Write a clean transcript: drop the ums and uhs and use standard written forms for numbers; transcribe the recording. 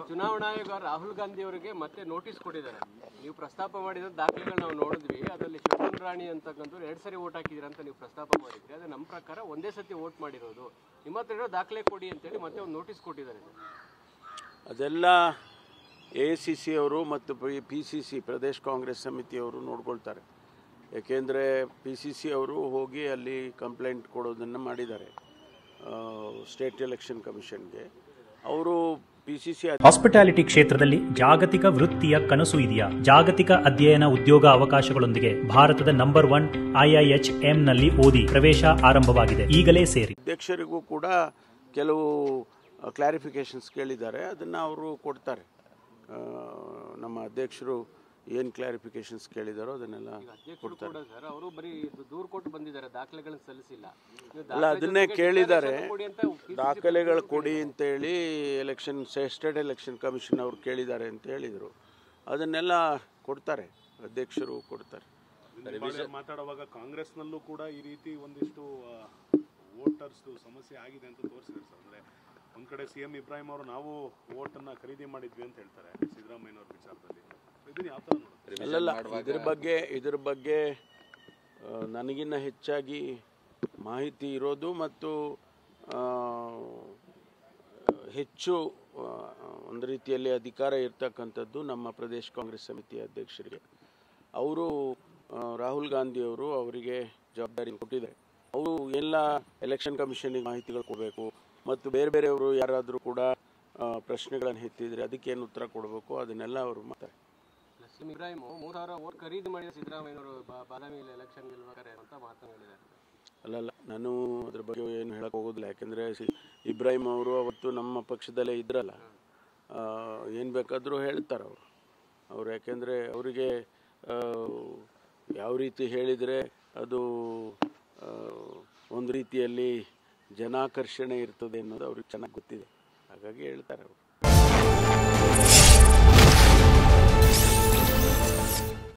ಚುನಾವಣಾ ಆಯೋಗ ರಾಹುಲ್ ಗಾಂಧಿ ಅವರಿಗೆ ಮತ್ತೆ ನೋಟಿಸ್ ಕೊಟ್ಟಿದ್ದಾರೆ. ನೀವು ಪ್ರಸ್ತಾಪ ಮಾಡಿದ ದಾಖಲೆಗಳು ನಾವು ನೋಡಿದ್ವಿ. ಅದರಲ್ಲಿ ಶಕುನ್ ರಾಣಿ ಅಂತಕ್ಕಂಥವ್ರು 2 ಸರಿ ವೋಟ್ ಹಾಕಿದ್ರೆ ಅಂತ ನೀವು ಪ್ರಸ್ತಾಪ ಮಾಡಿದ್ರಿ. ಅದು ನಮ್ಮ ಪ್ರಕಾರ ಒಂದೇ ಸತಿ ವೋಟ್ ಮಾಡಿರೋದು. ನಿಮ್ಮ ಹತ್ರ ಇರೋ ದಾಖಲೆ ಕೊಡಿ ಅಂತೇಳಿ ಮತ್ತೆ ಒಂದು ನೋಟಿಸ್ ಕೊಟ್ಟಿದ್ದಾರೆ. ಅದೆಲ್ಲ AICC ಅವರು ಮತ್ತು PCC ಪ್ರದೇಶ್ ಕಾಂಗ್ರೆಸ್ ಸಮಿತಿಯವರು ನೋಡ್ಕೊಳ್ತಾರೆ. ಏಕೆಂದರೆ PCC ಅವರು ಹೋಗಿ ಅಲ್ಲಿ ಕಂಪ್ಲೇಂಟ್ ಕೊಡೋದನ್ನು ಮಾಡಿದ್ದಾರೆ ಸ್ಟೇಟ್ ಎಲೆಕ್ಷನ್ ಕಮಿಷನ್ಗೆ. ಅವರು PCC ಹಾಸ್ಪಿಟಾಲಿಟಿ ಕ್ಷೇತ್ರದಲ್ಲಿ ಜಾಗತಿಕ ವೃತ್ತಿಯ ಕನಸು ಇದೆಯಾ? ಜಾಗತಿಕ ಅಧ್ಯಯನ ಉದ್ಯೋಗ ಅವಕಾಶಗಳೊಂದಿಗೆ ಭಾರತದ ನಂಬರ್ 1 IIHM ನಲ್ಲಿ ಓದಿ. ಪ್ರವೇಶ ಆರಂಭವಾಗಿದೆ. ಈಗಲೇ ಸೇರಿ. ಅಧ್ಯಕ್ಷರಿಗೂ ಕೂಡ ಕೆಲವು ಕ್ಲಾರಿಫಿಕೇಶನ್ಸ್ ಕೇಳಿದ್ದಾರೆ, ಅದನ್ನು ಅವರು ಕೊಡ್ತಾರೆ. ನಮ್ಮ ಅಧ್ಯಕ್ಷರು ಏನು ಕ್ಲಾರಿಫಿಕೇಶನ್ಸ್ ಕೇಳಿದಾರೋ ಅದನ್ನೆಲ್ಲ ಕೊಡ್ತಾರೆ. ಅವರು ಬರೀ ದೂರು ಕೊಟ್ಟು ಬಂದಿದ್ದಾರೆ, ದಾಖಲೆಗಳನ್ನು ಸಲ್ಲಿಸಿಲ್ಲ. ಅಲ್ಲ, ಅದನ್ನೇ ಕೇಳಿದ್ದಾರೆ. ದಾಖಲೆಗಳು ಕೊಡಿ ಅಂತೇಳಿ ಸ್ಟೇಟ್ ಎಲೆಕ್ಷನ್ ಕಮಿಷನ್ ಅವರು ಕೇಳಿದ್ದಾರೆ ಅಂತ ಹೇಳಿದರು. ಅದನ್ನೆಲ್ಲ ಕೊಡ್ತಾರೆ, ಅಧ್ಯಕ್ಷರು ಕೊಡ್ತಾರೆ. ಮಾತಾಡುವಾಗ ಕಾಂಗ್ರೆಸ್ನಲ್ಲೂ ಕೂಡ ಈ ರೀತಿ ಒಂದಿಷ್ಟು ವೋಟರ್ಸ್ ಸಮಸ್ಯೆ ಆಗಿದೆ ಅಂತ ತೋರಿಸಿದ್ದಾರೆ ಸರ್. ಅಂದರೆ ಒಂದು ಕಡೆ CM ಇಬ್ರಾಹಿಂ ಅವರು ನಾವು ವೋಟನ್ನು ಖರೀದಿ ಮಾಡಿದ್ವಿ ಅಂತ ಹೇಳ್ತಾರೆ ಸಿದ್ದರಾಮಯ್ಯನವ್ರ ವಿಚಾರದಲ್ಲಿ. ಇದನ್ನು ಯಾವ ಥರ ನೋಡ್ತಾರೆ? ಅಲ್ಲಲ್ಲ, ಇದ್ರ ಬಗ್ಗೆ ನನಗಿನ್ನ ಹೆಚ್ಚಾಗಿ ಮಾಹಿತಿ ಇರೋದು ಮತ್ತು ಹೆಚ್ಚು ಒಂದು ರೀತಿಯಲ್ಲಿ ಅಧಿಕಾರ ಇರ್ತಕ್ಕಂಥದ್ದು ನಮ್ಮ ಪ್ರದೇಶ ಕಾಂಗ್ರೆಸ್ ಸಮಿತಿಯ ಅಧ್ಯಕ್ಷರಿಗೆ. ಅವರು ರಾಹುಲ್ ಗಾಂಧಿ ಅವರು ಅವರಿಗೆ ಜವಾಬ್ದಾರಿ ಕೊಟ್ಟಿದ್ದಾರೆ. ಅವರು ಎಲ್ಲ ಎಲೆಕ್ಷನ್ ಕಮಿಷನ್ಗೆ ಮಾಹಿತಿಗಳು ಕೊಡಬೇಕು ಮತ್ತು ಬೇರೆಯವರು ಯಾರಾದರೂ ಕೂಡ ಪ್ರಶ್ನೆಗಳನ್ನು ಎತ್ತಿದ್ರೆ ಅದಕ್ಕೇನು ಉತ್ತರ ಕೊಡಬೇಕು ಅದನ್ನೆಲ್ಲ ಅವರು ಮಾಡ್ತಾರೆ. ಇಬ್ರಾಹಿಂ 3000 ವೋಟ್ ಖರೀದಿ ಮಾಡಿದ ಸಿದ್ದರಾಮಯ್ಯನವರು ಬಾದಾಮಿ ಎಲೆಕ್ಷನ್ ಗೆಲ್ಲುತ್ತಾರೆ ಅಂತ ಮಾತನಾಡಿದ್ದಾರೆ. ಅಲ್ಲಲ್ಲ, ನಾನು ಅದ್ರ ಬಗ್ಗೆ ಏನು ಹೇಳಕ್ಕೆ ಹೋಗೋದಿಲ್ಲ. ಯಾಕೆಂದರೆ ಇಬ್ರಾಹಿಂ ಅವರು ಅವತ್ತು ನಮ್ಮ ಪಕ್ಷದಲ್ಲೇ ಇದ್ರಲ್ಲ, ಏನು ಬೇಕಾದರೂ ಹೇಳ್ತಾರೆ ಅವರು. ಯಾಕೆಂದರೆ ಅವರಿಗೆ ಯಾವ ರೀತಿ ಹೇಳಿದರೆ ಅದು ಒಂದು ರೀತಿಯಲ್ಲಿ ಜನಾಕರ್ಷಣೆ ಇರ್ತದೆ ಅನ್ನೋದು ಅವ್ರಿಗೆ ಚೆನ್ನಾಗಿ ಗೊತ್ತಿದೆ. ಹಾಗಾಗಿ ಹೇಳ್ತಾರೆ ಅವರು.